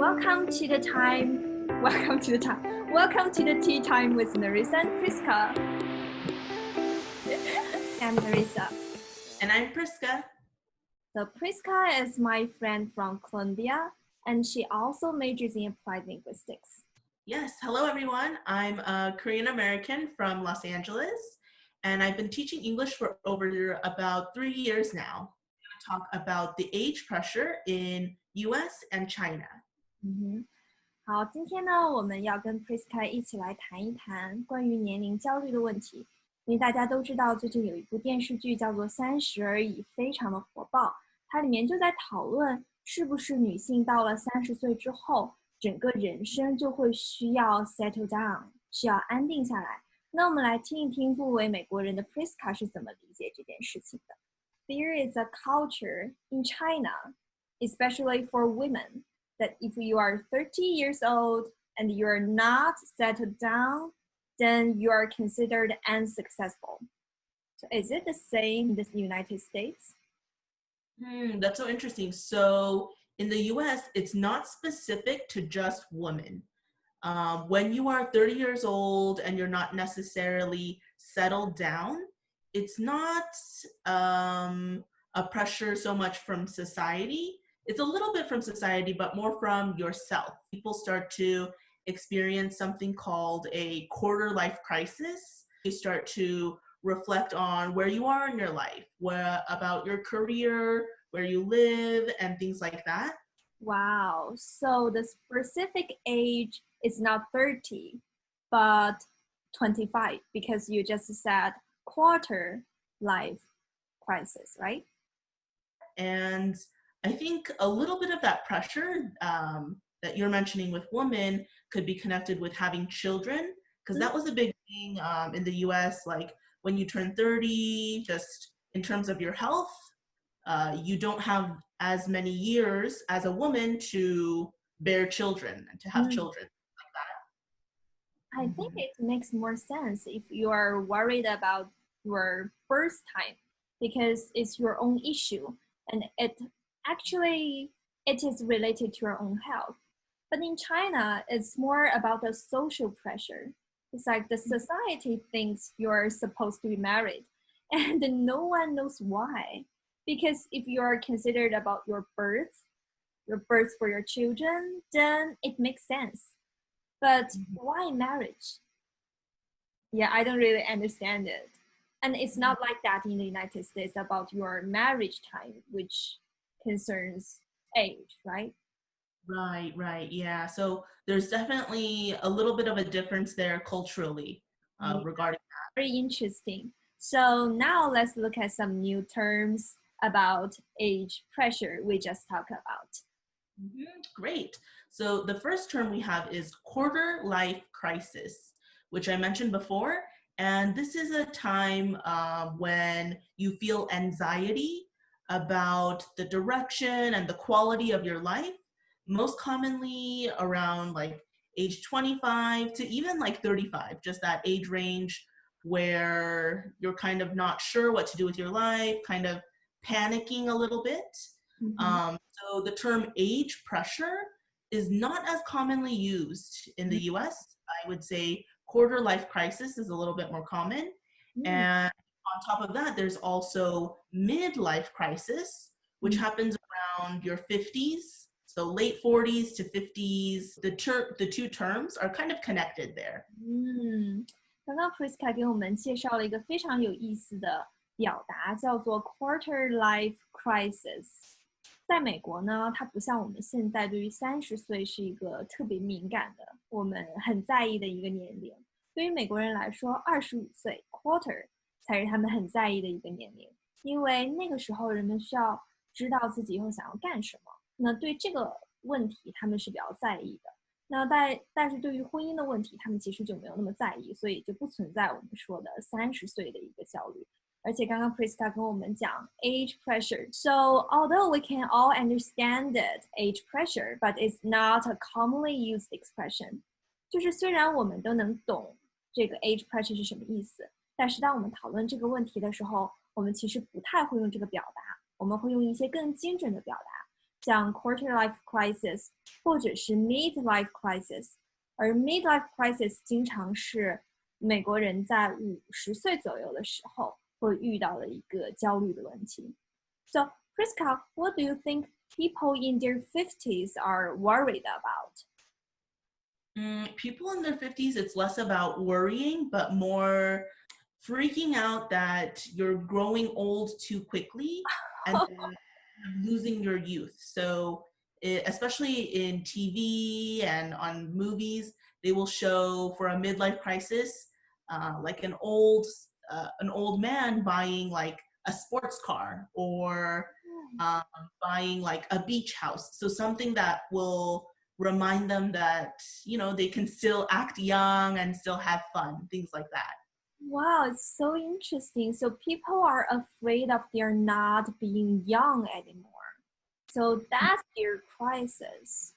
Welcome to the time. Welcome to the time. Welcome to the tea time with Nerissa and Prisca. I'm Nerissa. And I'm Prisca. So Prisca is my friend from Colombia, and she also majors in applied linguistics. Yes, hello everyone. I'm a Korean American from Los Angeles, and I've been teaching English for over about 3 years now. I'm going to talk about the age pressure in US and China. 好，今天呢，我们要跟 Prisca 一起来谈一谈关于年龄焦虑的问题。因为大家都知道，最近有一部电视剧叫做《30而已》，非常的火爆。它里面就在讨论，是不是女性到了30岁之后，整个人生就会需要 settle down， 需要安定下来。那我们来听一听，作为美国人的 Prisca 是怎么理解这件事情的。There is a culture in China, especially for women, that if you are 30 years old and you are not settled down, then you are considered unsuccessful. So is it the same in the United States? That's so interesting. So in the US, it's not specific to just women. When you are 30 years old and you're not necessarily settled down, it's not a pressure so much from society. It's a little bit from society, but more from yourself. People start to experience something called a quarter life crisis. You start to reflect on where you are in your life, about your career, where you live, and things like that. Wow. So the specific age is not 30, but 25, because you just said quarter life crisis, right? And I think a little bit of that pressure that you're mentioning with women could be connected with having children, because that was a big thing in the US. Like when you turn 30, just in terms of your health, you don't have as many years as a woman to bear children and to have children like that. I think it makes more sense if you are worried about your birth time, because it's your own issue and it is related to your own health. But in China, it's more about the social pressure. It's like the society thinks you're supposed to be married, and no one knows why. Because if you're considered about your birth for your children, then it makes sense. But why marriage? Yeah, I don't really understand it. And it's not like that in the United States about your marriage time, which concerns age, right? Right. Yeah. So there's definitely a little bit of a difference there culturally regarding that. Very interesting. So now let's look at some new terms about age pressure we just talked about. Great. So the first term we have is quarter life crisis, which I mentioned before. And this is a time when you feel anxiety about the direction and the quality of your life, most commonly around like age 25 to even like 35, just that age range where you're kind of not sure what to do with your life, kind of panicking a little bit. So the term age pressure is not as commonly used in the US. I would say quarter life crisis is a little bit more common. And on top of that, there's also midlife crisis, which happens around your 50s. So late 40s to 50s. The two terms are kind of connected there. 刚刚 Prisca 给我们介绍了一个非常有意思的表达，叫做 quarter life crisis。在美国呢，它不像我们现在对于30岁是一个特别敏感的，我们很在意的一个年龄。对于美国人来说，25岁 quarter 才是他们很在意的一个年龄，因为那个时候人们需要知道自己以后想要干什么。那对这个问题他们是比较在意的。那但是对于婚姻的问题，他们其实就没有那么在意，所以就不存在我们说的30岁的一个焦虑。而且刚刚 Prisca 跟我们讲 age pressure. So although we can all understand it, age pressure, but it's not a commonly used expression. 就是虽然我们都能懂这个 age pressure 是什么意思，但是当我们讨论这个问题的时候，我们其实不太会用这个表达，我们会用一些更精准的表达。像 quarter life crisis 或者是 midlife crisis，而 midlife crisis 经常是美国人在50岁左右的时候会遇到的一个焦虑的问题。So, Prisca, what do you think people in their 50s are worried about? People in their 50s, it's less about worrying, but more freaking out that you're growing old too quickly and losing your youth. So, especially in TV and on movies, they will show for a midlife crisis, like an old man buying like a sports car or buying like a beach house. So something that will remind them that they can still act young and still have fun, things like that. Wow, it's so interesting. So people are afraid of their not being young anymore. So that's their crisis.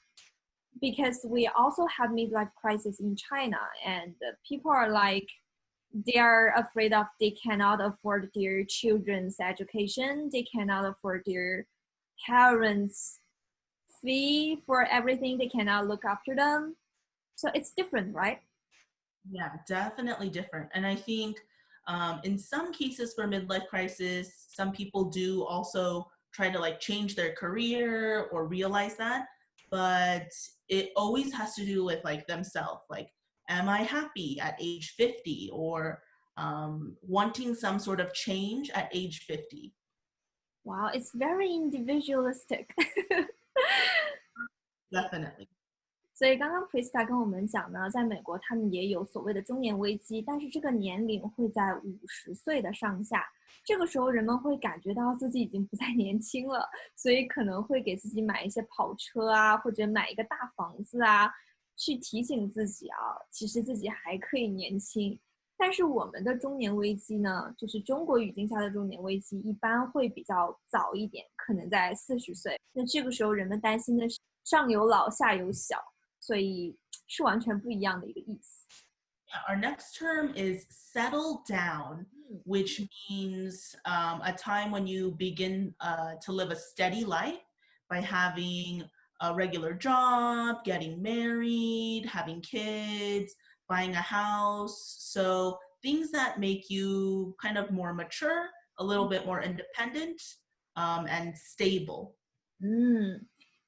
Because we also have midlife crisis in China, and people are like, they are afraid of they cannot afford their children's education. They cannot afford their parents' fee for everything. They cannot look after them. So it's different, right? Yeah, definitely different. And I think in some cases for midlife crisis, some people do also try to like change their career or realize that, but it always has to do with like themselves. Like, am I happy at age 50 or wanting some sort of change at age 50? Wow, it's very individualistic. Definitely. 所以刚刚 Prisca 跟我们讲呢，在美国他们也有所谓的中年危机，但是这个年龄会在50岁的上下。这个时候人们会感觉到自己已经不再年轻了，所以可能会给自己买一些跑车啊，或者买一个大房子啊，去提醒自己啊，其实自己还可以年轻。但是我们的中年危机呢，就是中国语境下的中年危机，一般会比较早一点，可能在40岁。那这个时候人们担心的是上有老下有小，所以是完全不一样的一个意思。Our next term is settle down, which means a time when you begin to live a steady life by having a regular job, getting married, having kids, buying a house. So things that make you kind of more mature, a little bit more independent, and stable.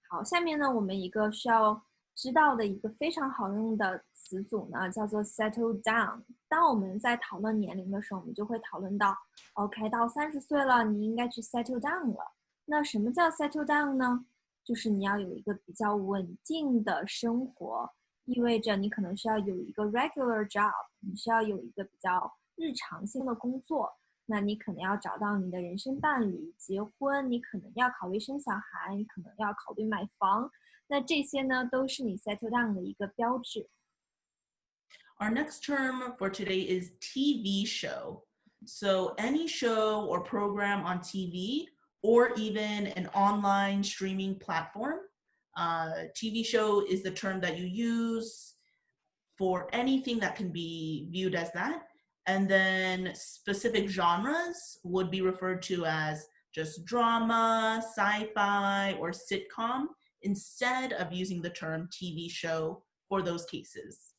好，下面呢，我们一个需要知道的一个非常好用的词组呢，叫做 settle down。当我们在讨论年龄的时候，我们就会讨论到 ，OK， 到30岁了，你应该去 settle down 了。那什么叫 settle down 呢？就是你要有一个比较稳定的生活，意味着你可能需要有一个 regular job， 你需要有一个比较日常性的工作。那你可能要找到你的人生伴侣，结婚，你可能要考虑生小孩，你可能要考虑买房。那这些呢，都是你 settle down 的一个标志。Our next term for today is TV show. So any show or program on TV or even an online streaming platform. TV show is the term that you use for anything that can be viewed as that. And then specific genres would be referred to as just drama, sci-fi, or sitcom instead of using the term TV show for those cases.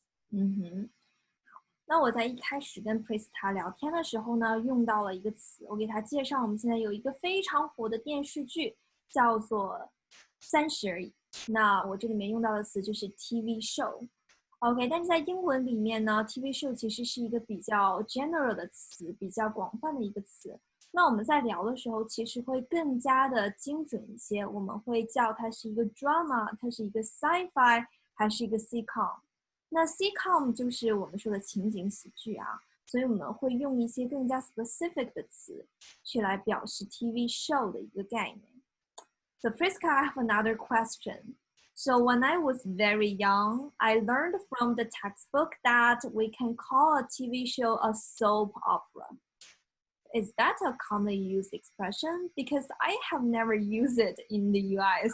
那我在一开始跟 Prisca 聊天的时候呢，用到了一个词，我给他介绍，我们现在有一个非常火的电视剧，叫做《30而已》。那我这里面用到的词就是 TV show。OK， 但是在英文里面呢 ，TV show 其实是一个比较 general 的词，比较广泛的一个词。那我们在聊的时候，其实会更加的精准一些，我们会叫它是一个 drama， 它是一个 sci-fi， 还是一个 sitcom。那 sitcom 就是我们说的情景喜剧啊，所以我们会用一些更加 specific 的词去来表示 TV show 的一个概念。So Prisca, I have another question. So when I was very young, I learned from the textbook that we can call a TV show a soap opera. Is that a commonly used expression? Because I have never used it in the US.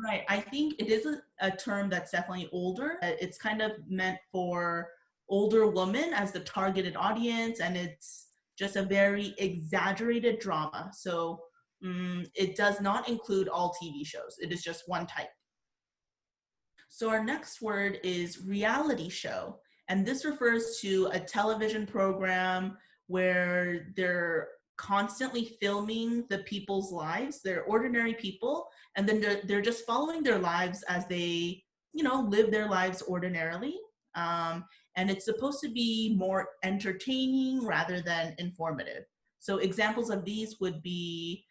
Right. I think it is a term that's definitely older. It's kind of meant for older women as the targeted audience, and it's just a very exaggerated drama. So it does not include all TV shows. It is just one type. So our next word is reality show. And this refers to a television program where they're constantly filming the people's lives. They're ordinary people, and then they're just following their lives as they, live their lives ordinarily. And it's supposed to be more entertaining rather than informative. So examples of these would be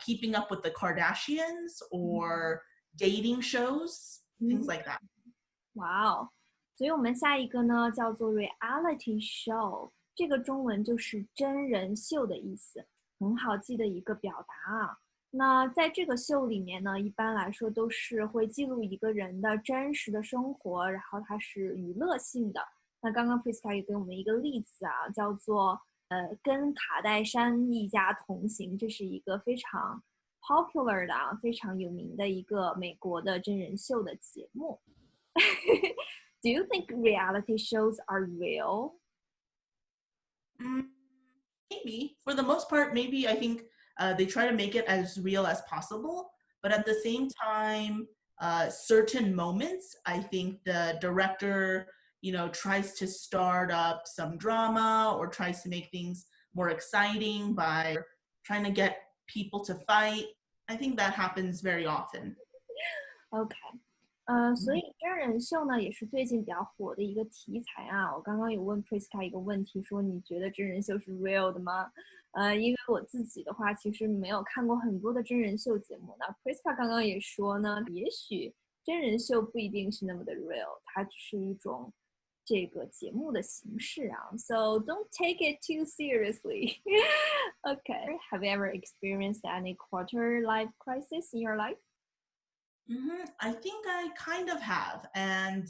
Keeping Up with the Kardashians or dating shows, things like that. 哇哦，所以我们下一个呢叫做 reality show，这个中文就是真人秀的意思，很好记的一个表达啊。那在这个秀里面呢，一般来说都是会记录一个人的真实的生活，然后它是娱乐性的。那刚刚 Prisca 也给我们一个例子啊，叫做跟卡戴珊一家同行，这是一个非常 popular 的啊，非常有名的一个美国的真人秀的节目。Do you think reality shows are real? Maybe. For the most part, maybe I think they try to make it as real as possible. But at the same time, certain moments, I think the director, tries to start up some drama or tries to make things more exciting by trying to get people to fight. I think that happens very often. OK，所以真人秀呢也是最近比较火的一个题材啊。我刚刚有问 Prisca 一个问题，说你觉得真人秀是 real 的吗？因为我自己的话，其实没有看过很多的真人秀节目。那 Prisca 刚刚也说呢，也许真人秀不一定是那么的 real，它只是一种这个节目的形式啊。So don't take it too seriously. Okay. Have you ever experienced any quarter life crisis in your life? I think I kind of have. And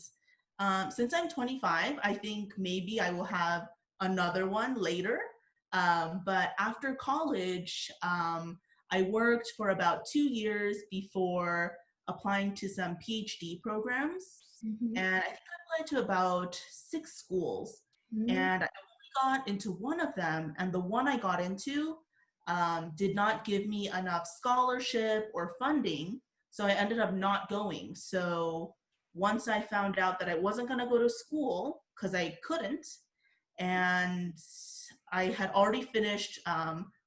since I'm 25, I think maybe I will have another one later. But after college, I worked for about 2 years before applying to some PhD programs. And I think I applied to about 6 schools. And I only got into one of them. And the one I got into did not give me enough scholarship or funding. So I ended up not going. So once I found out that I wasn't going to go to school because I couldn't, and I had already finished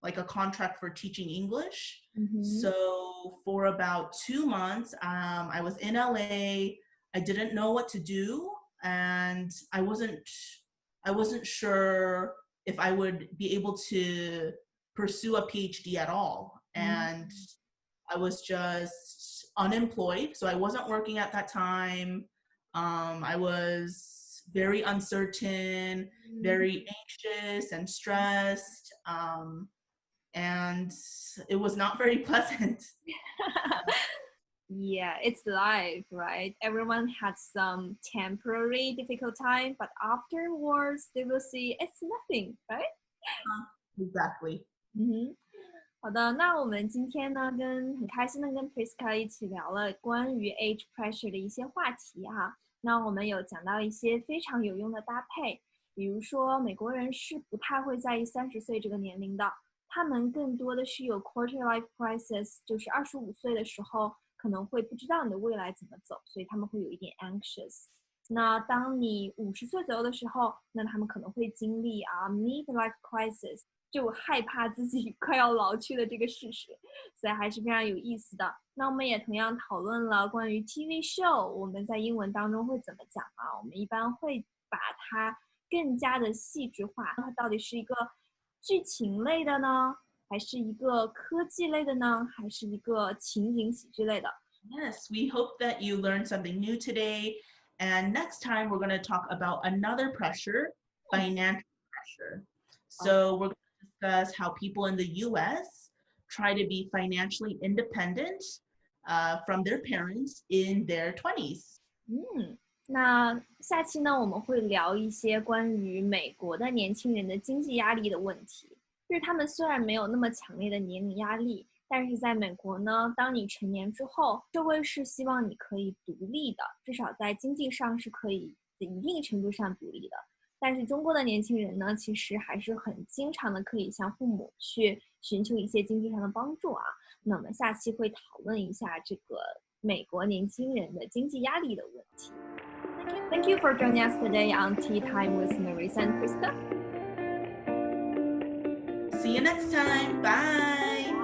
like a contract for teaching English. So for about 2 months, I was in LA. I didn't know what to do, and I wasn't sure if I would be able to pursue a PhD at all. And I was just unemployed, so I wasn't working at that time. I was very uncertain, very anxious and stressed, and it was not very pleasant. Yeah, it's life, right? Everyone has some temporary difficult time, but afterwards they will see it's nothing, right? Exactly. 好的，那我们今天呢，很开心的跟 Prisca 一起聊了关于 age pressure 的一些话题哈。那我们有讲到一些非常有用的搭配，比如说美国人是不太会在意30岁这个年龄的，他们更多的是有 quarter life crisis， 就是25岁的时候可能会不知道你的未来怎么走，所以他们会有一点 anxious。那当你50岁左右的时候，那他们可能会经历midlife crisis。就害怕自己快要老去的这个事实，所以还是非常有意思的。那我们也同样讨论了关于 TV show， 我们在英文当中会怎么讲啊？我们一般会把它更加的细致化，它到底是一个剧情类的呢，还是一个科技类的呢，还是一个情景喜剧类的？ Yes, we hope that you learned something new today. And next time we're going to talk about another pressure, financial pressure. So we're discuss how people in the US try to be financially independent from their parents in their 20s. 那下期呢，我们会聊一些关于美国的年轻人的经济压力的问题。就是他们虽然没有那么强烈的年龄压力，但是在美国呢，当你成年之后，社会是希望你可以独立的，至少在经济上是可以一定程度上独立的。但是中国的年轻人呢，其实还是很经常的可以向父母去寻求一些经济上的帮助啊。那我们下期会讨论一下这个美国年轻人的经济压力的问题。Thank you for joining us today on Tea Time with Nerissa and Prisca. See you next time. Bye.